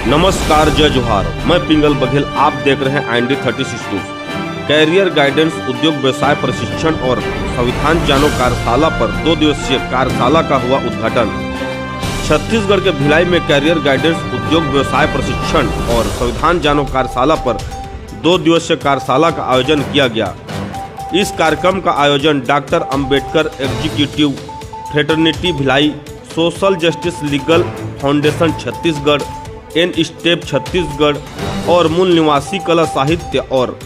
नमस्कार, जय जोहार। मैं पिंगल बघेल, आप देख रहे हैं IND 36 न्यूज। कैरियर गाइडेंस उद्योग व्यवसाय प्रशिक्षण और संविधान जानो कार्यशाला पर 2 दिवसीय कार्यशाला का हुआ उद्घाटन। छत्तीसगढ़ के भिलाई में कैरियर गाइडेंस उद्योग व्यवसाय प्रशिक्षण और संविधान जानो कार्यशाला पर 2 दिवसीय कार्यशाला का आयोजन किया गया। इस कार्यक्रम का आयोजन doctor Ambedkar executive fraternity Bhilai, social justice legal foundation Chhattisgarh, N step Chhattisgarh और मूल निवासी कला साहित्य और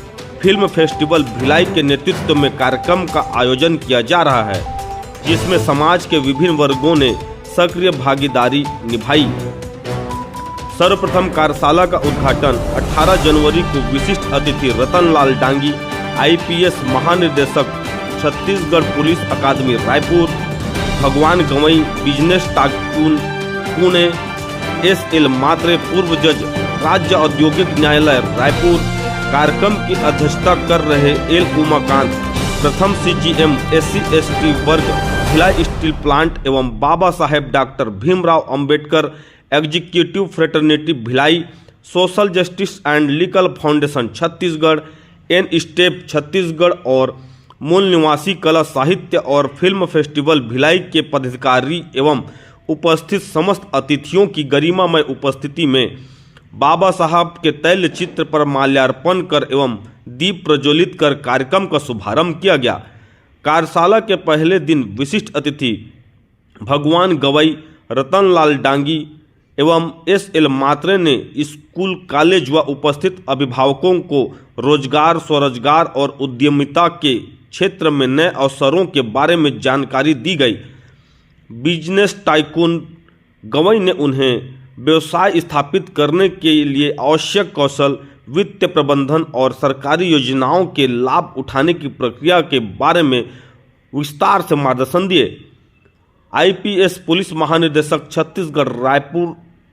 फिल्म फेस्टिवल भिलाई के नेतृत्व में कार्यक्रम का आयोजन किया जा रहा है, जिसमें समाज के विभिन्न वर्गों ने सक्रिय भागीदारी निभाई। सर्वप्रथम कार्यशाला का उद्घाटन 18 जनवरी को विशिष्ट अतिथि रतनलाल डांगी, IPS महानिदेशक छत्तीसगढ़ पुलिस अकादमी रायपुर, भगवान Gavai business tycoon Pune, SL मात्रे पूर्व जज राज्य औद्योगिक न्यायालय रायपुर, कार्यक्रम की अध्यक्षता कर रहे L उमाकांत, प्रथम CGM SC/ST वर्ग भिलाई स्टील प्लांट एवं Baba Saheb doctor Bhimrao Ambedkar executive fraternity Bhilai, social justice and legal foundation Chhattisgarh, N step Chhattisgarh और मूल निवासी कला साहित्य और फिल्म फेस्टिवल भिलाई के पदाधिकारी एवं उपस्थित समस्त अतिथियों की गरिमामय उपस्थिति में बाबा साहब के तैल चित्र पर माल्यार्पण कर एवं दीप प्रज्वलित कर कार्यक्रम का शुभारंभ किया गया। कार्यशाला के पहले दिन विशिष्ट अतिथि भगवान गवई, रतनलाल डांगी एवं SL मात्रे ने स्कूल, कॉलेज व उपस्थित अभिभावकों को रोजगार, स्वरोजगार और उद्यमिता के क्षेत्र में नए अवसरों के बारे में जानकारी दी गई। बिजनेस टाइकून गवई ने उन्हें व्यवसाय स्थापित करने के लिए आवश्यक कौशल, वित्तीय प्रबंधन और सरकारी योजनाओं के लाभ उठाने की प्रक्रिया के बारे में विस्तार से मार्गदर्शन दिए। IPS पुलिस महानिदेशक छत्तीसगढ़ रायपुर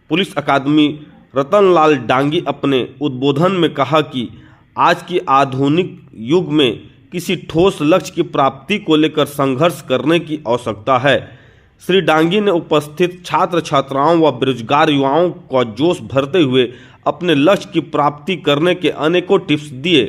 पुलिस अकादमी रतनलाल डांगी अपने उद्बोधन में कहा कि आज की आधुनिक युग में किसी ठोस लक्ष्य की प्राप्ति को लेकर संघर्ष करने की आवश्यकता है। श्री डांगी ने उपस्थित छात्र छात्राओं व बेरोजगार युवाओं का जोश भरते हुए अपने लक्ष्य की प्राप्ति करने के अनेकों टिप्स दिए।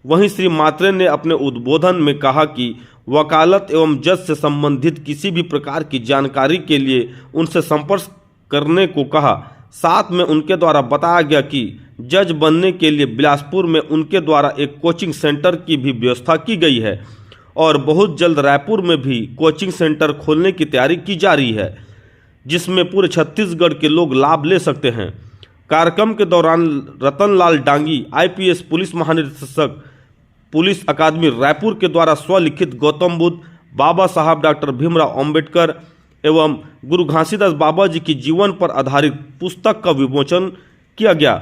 वहीं श्री मात्रे ने अपने उद्बोधन में कहा कि वकालत एवं जज से संबंधित किसी भी प्रकार की जानकारी के लिए उनसे संपर्क करने को कहा। साथ में उनके द्वारा बताया गया कि जज बनने के लिए बिलासपुर में उनके द्वारा एक कोचिंग सेंटर की भी व्यवस्था की गई है और बहुत जल्द रायपुर में भी कोचिंग सेंटर खोलने की तैयारी की जा रही है, जिसमें पूरे छत्तीसगढ़ के लोग लाभ ले सकते हैं। कार्यक्रम के दौरान रतनलाल डांगी, IPS पुलिस महानिदेशक पुलिस अकादमी रायपुर के द्वारा स्वलिखित गौतम बुद्ध, बाबा साहब डॉक्टर भीमराव अंबेडकर एवं गुरु घासीदास बाबा जी की जीवन पर आधारित पुस्तक का विमोचन किया गया।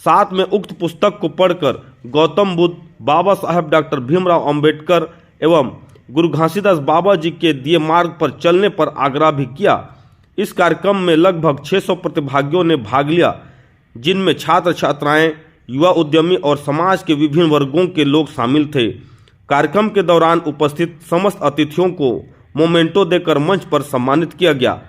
साथ में उक्त पुस्तक को पढ़कर गौतम बुद्ध, बाबा साहब डॉक्टर भीमराव अंबेडकर एवं गुरु घासीदास बाबा जी के दिए मार्ग पर चलने पर आग्रह भी किया। इस कार्यक्रम में लगभग 600 प्रतिभागियों ने भाग लिया, जिनमें छात्र छात्राएं, युवा उद्यमी और समाज के विभिन्न वर्गों के लोग शामिल थे। कार्यक्रम के दौरान उपस्थित समस्त अतिथियों को मोमेंटो देकर मंच पर सम्मानित किया गया।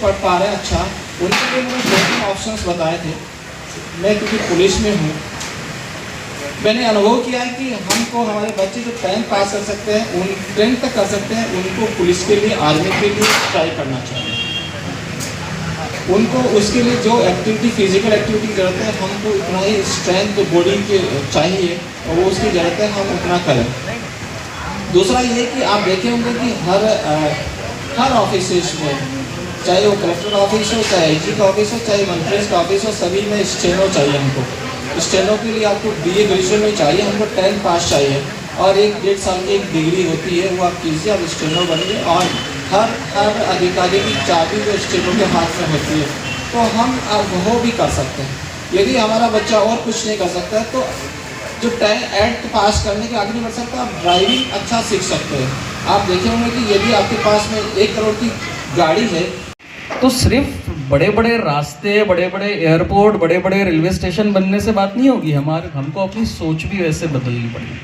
पढ़ पा रहे हैं अच्छा, उनके लिए मैंने 2-3 ऑप्शंस बताए थे। मैं क्योंकि पुलिस में हूँ, मैंने अनुभव किया है कि हमको हमारे बच्चे जो 10th पास कर सकते हैं, उन 10th तक कर सकते हैं, उनको पुलिस के लिए, आर्मी के लिए ट्राई करना चाहिए। उनको उसके लिए जो एक्टिविटी, फिजिकल एक्टिविटी की ज़रूरत है, हमको उतना ही स्ट्रेंथ बॉडी के चाहिए और वो उसकी ज़रूरत है, हम उतना करें। दूसरा ये कि आप देखे होंगे कि हर ऑफिस में, चाहे वो कलेक्टर का ऑफिस हो, चाहे IG का ऑफिस हो, चाहे मंत्री का ऑफिस हो, सभी में स्टेनो चाहिए हमको। स्टेनो के लिए आपको BA ग्रेजुएशन में चाहिए, हमको 10th पास चाहिए और 1-1.5 साल की एक डिग्री होती है, वो आप कीजिए, आप स्टेनो बनिए। और हर अधिकारी की चाबी जो स्टेनो के हाथ में होती है, तो हम अब वो भी कर सकते हैं। यदि हमारा बच्चा और कुछ नहीं कर सकता है, तो जो 8th पास करने के आगे नहीं बढ़ सकता, आप ड्राइविंग अच्छा सीख सकते हैं। आप देखे होंगे कि यदि आपके पास में 1 करोड़ की गाड़ी है, तो सिर्फ बड़े बड़े रास्ते, बड़े बड़े एयरपोर्ट, बड़े बड़े रेलवे स्टेशन बनने से बात नहीं होगी। हमको अपनी सोच भी वैसे बदलनी पड़ेगी।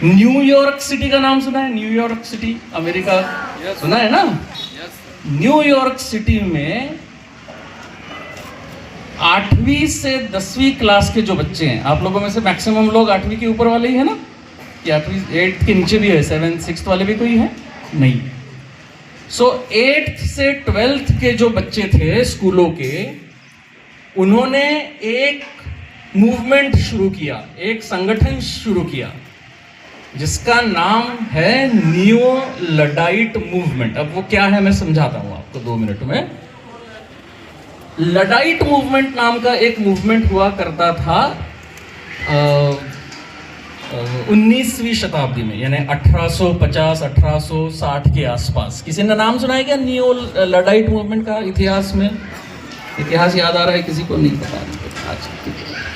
न्यूयॉर्क सिटी का नाम सुना है? न्यूयॉर्क सिटी, अमेरिका, सुना है ना? न्यूयॉर्क सिटी में 8वीं से 10वीं क्लास के जो बच्चे हैं, आप लोगों में से मैक्सिमम लोग 8वीं के ऊपर वाले ही है ना, कि 8वीं 8th के नीचे भी है, 7th 6th वाले भी कोई है नहीं। सो 8th से 12th के जो बच्चे थे स्कूलों के, उन्होंने एक मूवमेंट शुरू किया, एक संगठन शुरू किया जिसका नाम है नियो लडाइट मूवमेंट। अब वो क्या है मैं समझाता हूं आपको 2 मिनट में। लडाइट मूवमेंट नाम का एक मूवमेंट हुआ करता था 19वीं शताब्दी में, यानी 1850-1860 के आसपास। किसी ने नाम सुना है क्या नियो लडाइट मूवमेंट का? इतिहास में इतिहास याद आ रहा है किसी को? नहीं पता।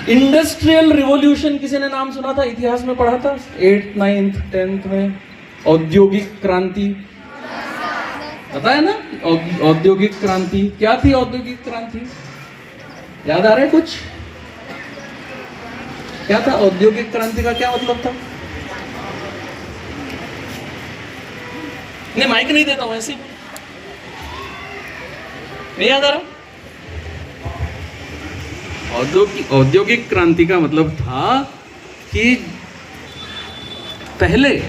इंडस्ट्रियल रिवॉल्यूशन किसी ने नाम सुना था? इतिहास में पढ़ा था 8th 9th 10th में। औद्योगिक क्रांति पता है ना? औद्योगिक क्रांति क्या थी? औद्योगिक क्रांति याद आ रहा है कुछ? क्या था औद्योगिक क्रांति का? क्या मतलब था? नहीं, माइक नहीं देता हूं, ऐसे नहीं याद आ रहा। औद्योगिक क्रांति का मतलब था कि पहले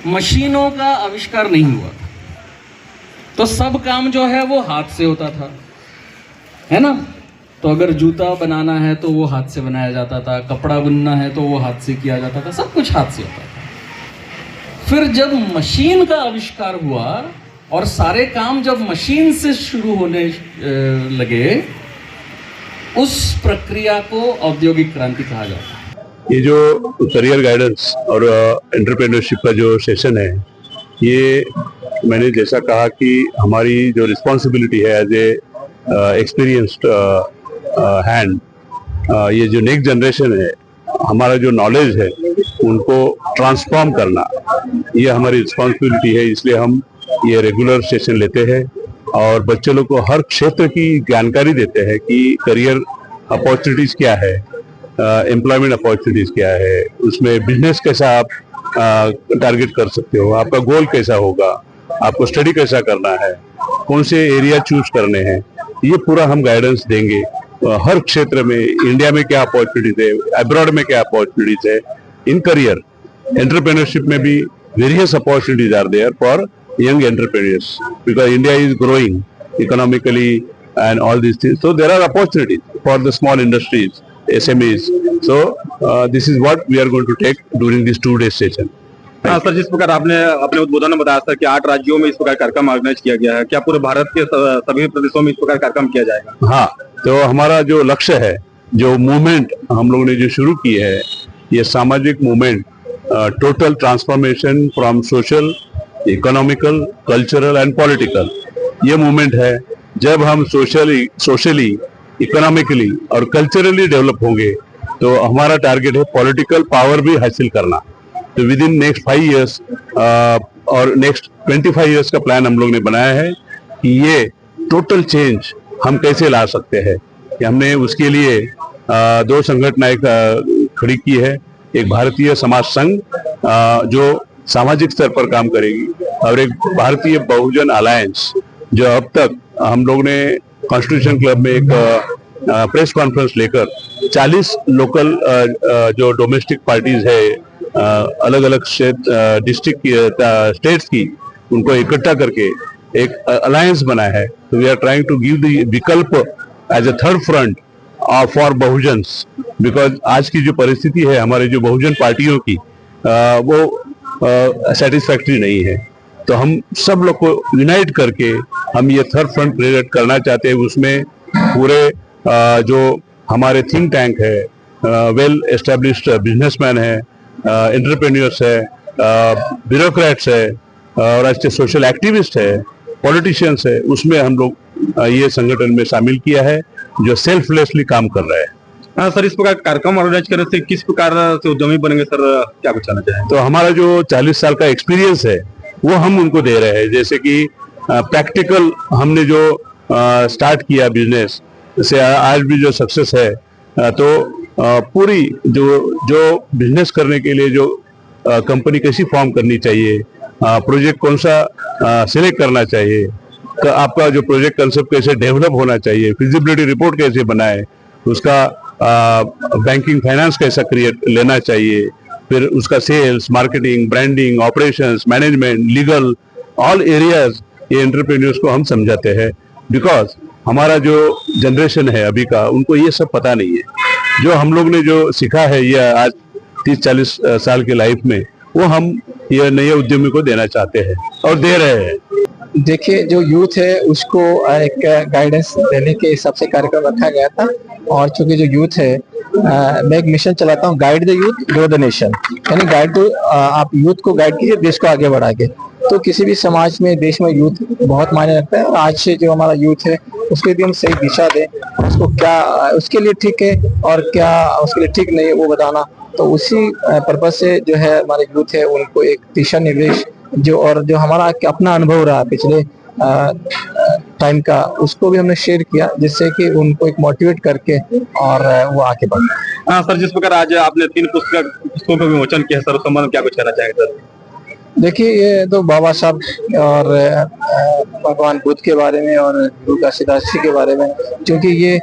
मशीनों का आविष्कार नहीं हुआ, तो सब काम जो है वो हाथ से होता था, है ना? तो अगर जूता बनाना है तो वो हाथ से बनाया जाता था, कपड़ा बुनना है तो वो हाथ से किया जाता था, सब कुछ हाथ से होता था। फिर जब मशीन का आविष्कार हुआ और सारे काम जब मशीन से शुरू होने लगे, उस प्रक्रिया को औद्योगिक क्रांति कहा जाता है। ये जो करियर गाइडेंस और एंटरप्रेन्योरशिप का जो सेशन है, ये मैंने जैसा कहा कि हमारी जो रिस्पॉन्सिबिलिटी है एज ए एक्सपीरियंस्ड हैंड, ये जो नेक्स्ट जनरेशन है, हमारा जो नॉलेज है उनको ट्रांसफॉर्म करना, ये हमारी रिस्पॉन्सिबिलिटी है। इसलिए हम ये रेगुलर सेशन लेते हैं और बच्चे लोग को हर क्षेत्र की जानकारी देते हैं कि करियर अपॉर्चुनिटीज क्या है, एम्प्लॉयमेंट अपॉर्चुनिटीज क्या है, उसमें बिजनेस कैसा आप टारगेट कर सकते हो, आपका गोल कैसा होगा, आपको स्टडी कैसा करना है, कौन से एरिया चूज करने हैं, ये पूरा हम गाइडेंस देंगे। हर क्षेत्र में इंडिया में क्या अपॉर्चुनिटीज है, अब्रॉड में क्या अपॉर्चुनिटीज है, इन करियर एंटरप्रेन्योरशिप में भी various opportunities are there for young entrepreneurs because India is growing economically and all these things, so there are opportunities for the small industries, SMEs. So this is what we are going to take during this 2-day session. Sir, जिस प्रकार आपने अपने उद्बोधन में बताया था कि 8 राज्यों में इस प्रकार कार्यक्रम ऑर्गेनाइज किया गया है, क्या पूरे भारत के सभी प्रदेशों में इस प्रकार कार्यक्रम किया जाएगा? हाँ, तो हमारा जो लक्ष्य है, जो मूवमेंट हम लोगों ने जो शुरू की है, ये सामाजिक movement, total transformation from social, economical, cultural and political, ये मूवमेंट है। जब हम सोशली, इकोनॉमिकली और कल्चरली डेवलप होंगे तो हमारा टारगेट है पॉलिटिकल पावर भी हासिल करना। तो विद इन नेक्स्ट 5 इयर्स और नेक्स्ट 25 इयर्स का प्लान हम लोग ने बनाया है कि ये टोटल चेंज हम कैसे ला सकते हैं। कि हमने उसके लिए 2 संगठनाएं खड़ी की है, एक भारतीय समाज संघ जो सामाजिक स्तर पर काम करेगी और एक भारतीय बहुजन अलायंस जो अब तक हम लोग ने कॉन्स्टिट्यूशन क्लब में एक प्रेस कॉन्फ्रेंस लेकर 40 लोकल जो डोमेस्टिक पार्टीज है अलग अलग डिस्ट्रिक्ट की स्टेट्स की, उनको इकट्ठा करके एक अलायंस बनाया है। तो we are trying to give the विकल्प as a third front for Bahujans, because आज की जो परिस्थिति है हमारे जो बहुजन पार्टियों की वो सेटिस्फैक्ट्री नहीं है। तो हम सब लोग को यूनाइट करके हम ये थर्ड फ्रंट क्रिएट करना चाहते हैं। उसमें पूरे जो हमारे थिंक टैंक है, वेल एस्टेब्लिश्ड बिजनेसमैन है, एंटरप्रेन्योर्स है, ब्यूरोक्रेट्स है और अच्छे सोशल एक्टिविस्ट है, पॉलिटिशियंस है, उसमें हम लोग ये संगठन में शामिल किया है जो सेल्फलेसली काम कर रहा है। हाँ सर, इस प्रकार कार्यक्रम ऑर्गेनाइज करने से किस प्रकार से उद्यमी बनेंगे सर, क्या बताना चाहेंगे? तो हमारा जो 40 साल का एक्सपीरियंस है वो हम उनको दे रहे हैं। जैसे कि प्रैक्टिकल हमने जो स्टार्ट किया बिजनेस से आज भी जो सक्सेस है, तो पूरी जो बिजनेस करने के लिए जो कंपनी कैसी फॉर्म करनी चाहिए, प्रोजेक्ट कौन सा सिलेक्ट करना चाहिए, आपका जो प्रोजेक्ट कंसेप्ट कैसे डेवलप होना चाहिए, फिजिबिलिटी रिपोर्ट कैसे बनाए, उसका बैंकिंग फाइनेंस कैसा क्रिएट लेना चाहिए, फिर उसका sales, marketing, branding, operations, management, legal, all areas ये एंटरप्रेन्योर्स को हम समझाते हैं। बिकॉज हमारा जो जनरेशन है अभी का, उनको ये सब पता नहीं है। जो हम लोग ने जो सीखा है ये आज 30-40 साल की लाइफ में, वो हम ये नए उद्यमी को देना चाहते हैं और दे रहे हैं। देखिए, जो यूथ है उसको एक गाइडेंस देने के हिसाब से कार्यक्रम रखा गया था। और चूंकि जो यूथ है, मैं एक मिशन चलाता हूँ, guide the youth grow the nation, यानी गाइड तो आप यूथ को गाइड कीजिए, देश को आगे बढ़ाएंगे। तो किसी भी समाज में, देश में यूथ बहुत मायने रखता है। और आज से जो हमारा यूथ है उसके लिए हम सही दिशा दें, उसको क्या उसके लिए ठीक है और क्या उसके लिए ठीक नहीं है वो बताना। तो उसी पर्पज से जो है हमारे यूथ है उनको एक दिशा निर्देश जो हमारा अपना अनुभव रहा पिछले टाइम का, उसको भी हमने शेयर किया, जिससे कि उनको एक मोटिवेट करके और वो आगे बढ़े। हाँ सर, जिस प्रकार आज आपने 3 पुस्तकों का विमोचन किया सर, उस संबंध में क्या कुछ कहना चाहेंगे सर? देखिए, ये तो बाबा साहब और भगवान बुद्ध के बारे में और गुरु घासीदास जी के बारे में, क्योंकि ये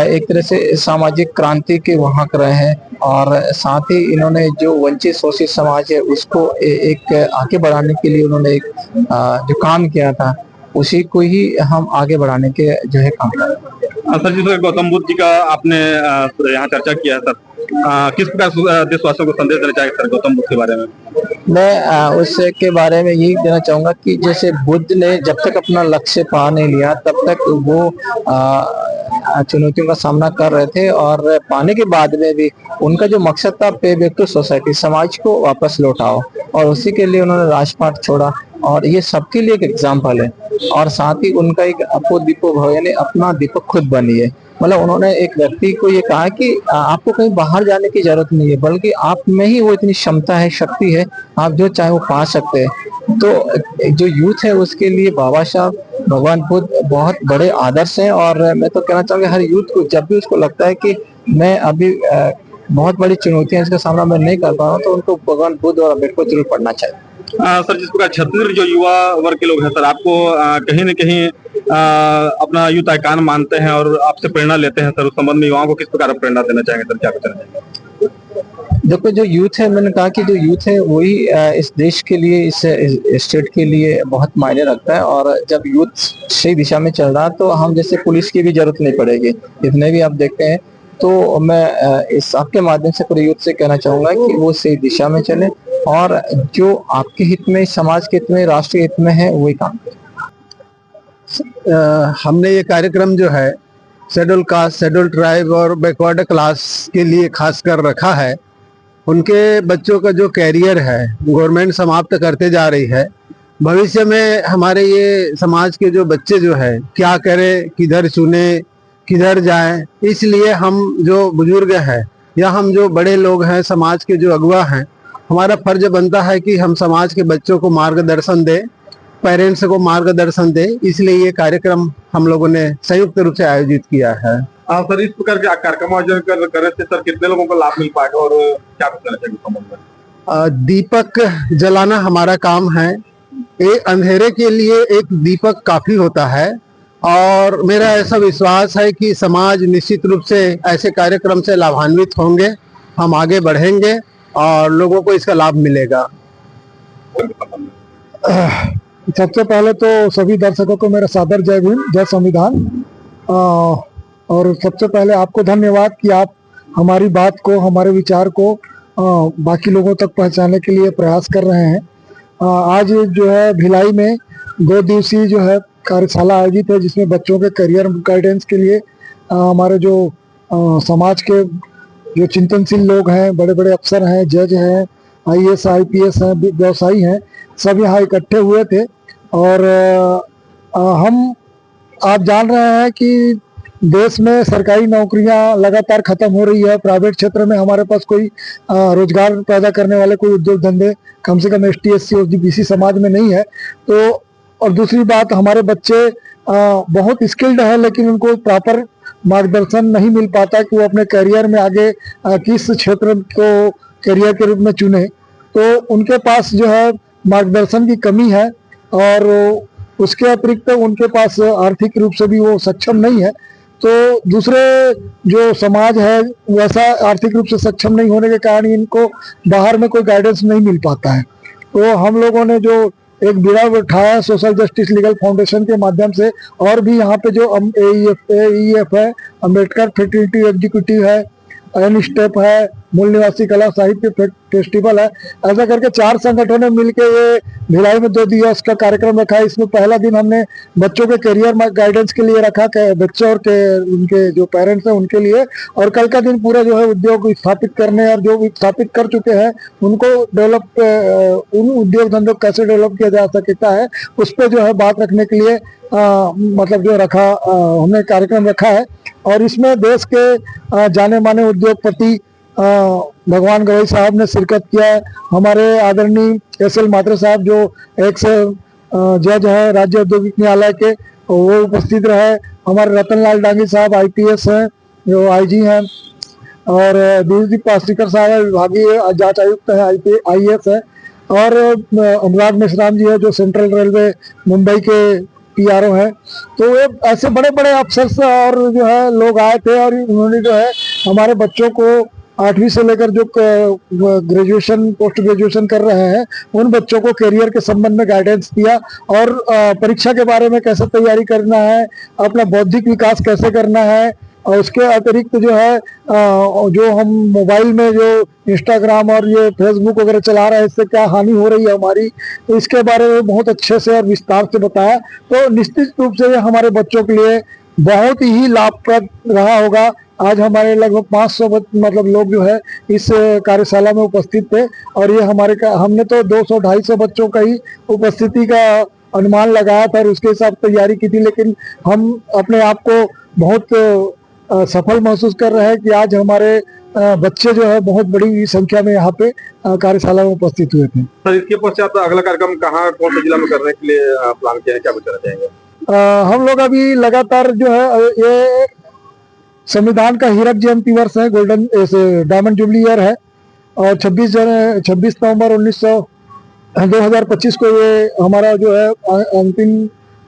एक तरह से सामाजिक क्रांति के वहां रहे हैं। और साथ ही इन्होंने जो वंचित शोषित समाज है उसको एक आगे बढ़ाने के लिए उन्होंने एक जो काम किया था, उसी को ही हम आगे बढ़ाने के जो है काम कर रहे हैं। सर, जिस गौतम बुद्ध जी का आपने यहाँ चर्चा किया सर, किस प्रकार देशवासियों को संदेश देना चाहिए सर गौतम बुद्ध के बारे में? मैं उसके बारे में यही देना चाहूंगा कि जैसे बुद्ध ने जब तक अपना लक्ष्य पा नहीं लिया तब तक वो चुनौतियों का सामना कर रहे थे, और पाने के बाद में भी उनका जो मकसद था, पे बैक टू सोसाइटी, समाज को वापस लौटाओ, और उसी के लिए उन्होंने राजपाट छोड़ा। और ये सबके लिए एक एग्जाम्पल है। और साथ ही उनका एक अपो दीपो भव, यानी अपना दीपक खुद बनिए। मतलब उन्होंने एक व्यक्ति को ये कहा कि आपको कहीं बाहर जाने की जरूरत नहीं है, बल्कि आप में ही वो इतनी क्षमता है, शक्ति है, आप जो चाहे वो पा सकते हैं। तो जो यूथ है उसके लिए बाबा साहब, भगवान बुद्ध बहुत बड़े आदर्श हैं। और मैं तो कहना चाहूंगा हर यूथ को, जब भी उसको लगता है कि मैं अभी बहुत बड़ी चुनौतियां इसका सामना मैं नहीं कर पा रहा हूँ, तो उनको भगवान बुद्ध और अम्बेडकर जरूर पढ़ना चाहिए। सर, जिस प्रकार छत्तीसगढ़ जो युवा वर्ग के लोग हैं सर, आपको कहीं न कहीं अपना यूथ आइकॉन मानते हैं और आपसे प्रेरणा लेते हैं सर, उस संबंध में युवाओं को किस प्रकार प्रेरणा देना चाहेंगे सर, क्या कहना चाहेंगे? देखो, जो यूथ है, मैंने कहा कि जो यूथ है वही इस देश के लिए, इस स्टेट के लिए बहुत मायने रखता है। और जब यूथ सही दिशा में चल रहा है तो हम जैसे पुलिस की भी जरूरत नहीं पड़ेगी, जितने भी आप देखते हैं। तो मैं इस आपके माध्यम से पूरे यूथ से कहना चाहूंगा कि वो सही दिशा में चले, और जो आपके हित में, समाज के हित में, राष्ट्रीय हित में है, वही काम करें। हमने ये कार्यक्रम जो है शेड्यूल कास्ट, शेड्यूल ट्राइब और बैकवर्ड क्लास के लिए खास कर रखा है। उनके बच्चों का जो कैरियर है गवर्नमेंट समाप्त करते जा रही है। भविष्य में हमारे ये समाज के जो बच्चे जो है क्या करें, किधर चुने, किधर जाएं, इसलिए हम जो बुजुर्ग हैं या हम जो बड़े लोग हैं, समाज के जो अगुवा हैं, हमारा फर्ज बनता है कि हम समाज के बच्चों को मार्गदर्शन दें, पेरेंट्स को मार्गदर्शन दें। इसलिए ये कार्यक्रम हम लोगों ने संयुक्त रूप से आयोजित किया है। सर, इस प्रकार के कार्यक्रम आयोजन करने से सर कितने लोगों को लाभ मिल पाएगा और क्या कहना चाहिए संबंध में? दीपक जलाना हमारा काम है। अंधेरे के लिए एक दीपक काफी होता है। और मेरा ऐसा विश्वास है कि समाज निश्चित रूप से ऐसे कार्यक्रम से लाभान्वित होंगे, हम आगे बढ़ेंगे और लोगों को इसका लाभ मिलेगा। सबसे पहले तो सभी दर्शकों को मेरा सादर जय भीम, जय संविधान। और सबसे पहले आपको धन्यवाद कि आप हमारी बात को, हमारे विचार को बाकी लोगों तक पहुंचाने के लिए प्रयास कर रहे हैं। आज जो है भिलाई में 2 दिवसीय जो है कार्यशाला आयोजित है, जिसमें बच्चों के करियर गाइडेंस के लिए हमारे जो समाज के जो चिंतनशील लोग हैं, बड़े बड़े अफसर हैं, जज हैं, IAS IPS हैं, व्यवसायी हैं, सब यहाँ इकट्ठे हुए थे। और आप जान रहे हैं कि देश में सरकारी नौकरियां लगातार खत्म हो रही है। प्राइवेट क्षेत्र में हमारे पास कोई रोजगार पैदा करने वाले कोई उद्योग धंधे कम से कम ST SC और BC समाज में नहीं है। तो और दूसरी बात, हमारे बच्चे बहुत स्किल्ड है, लेकिन उनको प्रॉपर मार्गदर्शन नहीं मिल पाता कि वो अपने करियर में आगे किस क्षेत्र को करियर के रूप में चुने। तो उनके पास जो है मार्गदर्शन की कमी है, और उसके अतिरिक्त उनके पास आर्थिक रूप से भी वो सक्षम नहीं है। तो दूसरे जो समाज है वैसा आर्थिक रूप से सक्षम नहीं होने के कारण इनको बाहर में कोई गाइडेंस नहीं मिल पाता है। तो हम लोगों ने जो एक बीड़ा उठाया सोशल जस्टिस लीगल फाउंडेशन के माध्यम से, और भी यहाँ पे जो AEF है, अम्बेडकर फ्रेटर्निटी एग्जीक्यूटिव है, स्टेप है, मूल निवासी कला साहित्य फेस्टिवल है, ऐसा करके 4 संगठनों ने मिलकर ये भिलाई में 2 दिवस का कार्यक्रम रखा है। इसमें पहला दिन हमने बच्चों के करियर गाइडेंस के लिए रखा, बच्चे और उनके जो पेरेंट्स हैं उनके लिए, और कल का दिन पूरा जो है उद्योग स्थापित करने और जो स्थापित कर चुके हैं उनको उन उद्योग धंधों को कैसे डेवलप किया जा सकता है उस पर जो है बात रखने के लिए मतलब जो हमने कार्यक्रम रखा है। और इसमें देश के जाने माने उद्योगपति भगवान गवई साहब ने शिरकत किया है। हमारे आदरणीय SL मात्रे साहब जो एक्स जज है राज्य औद्योगिक न्यायालय के, वो उपस्थित रहे। हमारे रतन लाल डांगी साहब IPS हैं जो IG हैं, और दिलीप पास्टिकर साहब है विभागीय जांच आयुक्त है IAS है, और अनुराग मेश्राम जी है जो सेंट्रल रेलवे मुंबई के PRO है। तो ये ऐसे बड़े बड़े अफसर और जो है लोग आए थे, और उन्होंने जो है हमारे बच्चों को 8वीं से लेकर जो ग्रेजुएशन पोस्ट ग्रेजुएशन कर रहे हैं उन बच्चों को करियर के संबंध में गाइडेंस दिया, और परीक्षा के बारे में कैसे तैयारी करना है, अपना बौद्धिक विकास कैसे करना है। और उसके अतिरिक्त जो है जो हम मोबाइल में जो इंस्टाग्राम और ये फेसबुक वगैरह चला रहे हैं इससे क्या हानि हो रही है हमारी, तो इसके बारे में बहुत अच्छे से और विस्तार से बताया। तो निश्चित रूप से ये हमारे बच्चों के लिए बहुत ही लाभप्रद रहा होगा। आज हमारे लगभग 500 मतलब लोग जो है इस कार्यशाला में उपस्थित थे, और ये हमने तो 200-250 बच्चों का ही उपस्थिति का अनुमान लगाया था और उसके हिसाब तैयारी की थी। लेकिन हम अपने आप को बहुत सफल महसूस कर रहे हैं कि आज हमारे बच्चे जो है बहुत बड़ी संख्या में यहाँ पे कार्यशाला में उपस्थित हुए थे। सर, इसके पश्चात अगला कार्यक्रम कहाँ, कौन से जिला में करने के लिए प्लान किया है, क्या बताना चाहेंगे? हम लोग अभी लगातार जो है ये संविधान का हीरक जयंती वर्ष है, गोल्डन डायमंड जुबली ईयर है, और 26 नवंबर 2025 को ये हमारा जो है अंतिम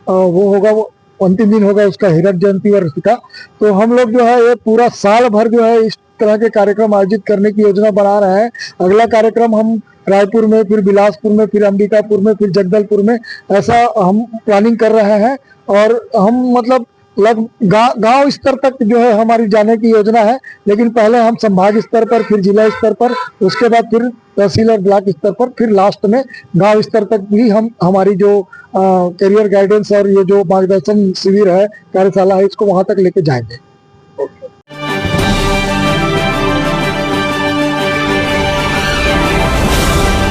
वो होगा, वो अंतिम दिन होगा उसका हीरक जयंती वर्ष का। तो हम लोग जो है ये पूरा साल भर जो है इस तरह के कार्यक्रम आयोजित करने की योजना बना रहे हैं। अगला कार्यक्रम हम रायपुर में, फिर बिलासपुर में, फिर अंबिकापुर में, फिर जगदलपुर में, ऐसा हम प्लानिंग कर रहे हैं। और हम मतलब गांव स्तर तक जो है हमारी जाने की योजना है, लेकिन पहले हम संभाग स्तर पर, फिर जिला स्तर पर, उसके बाद फिर तहसील और ब्लॉक स्तर पर, फिर लास्ट में गांव स्तर तक भी हम हमारी जो करियर गाइडेंस और ये जो मार्गदर्शन शिविर है, कार्यशाला है, इसको वहां तक लेके जाएंगे।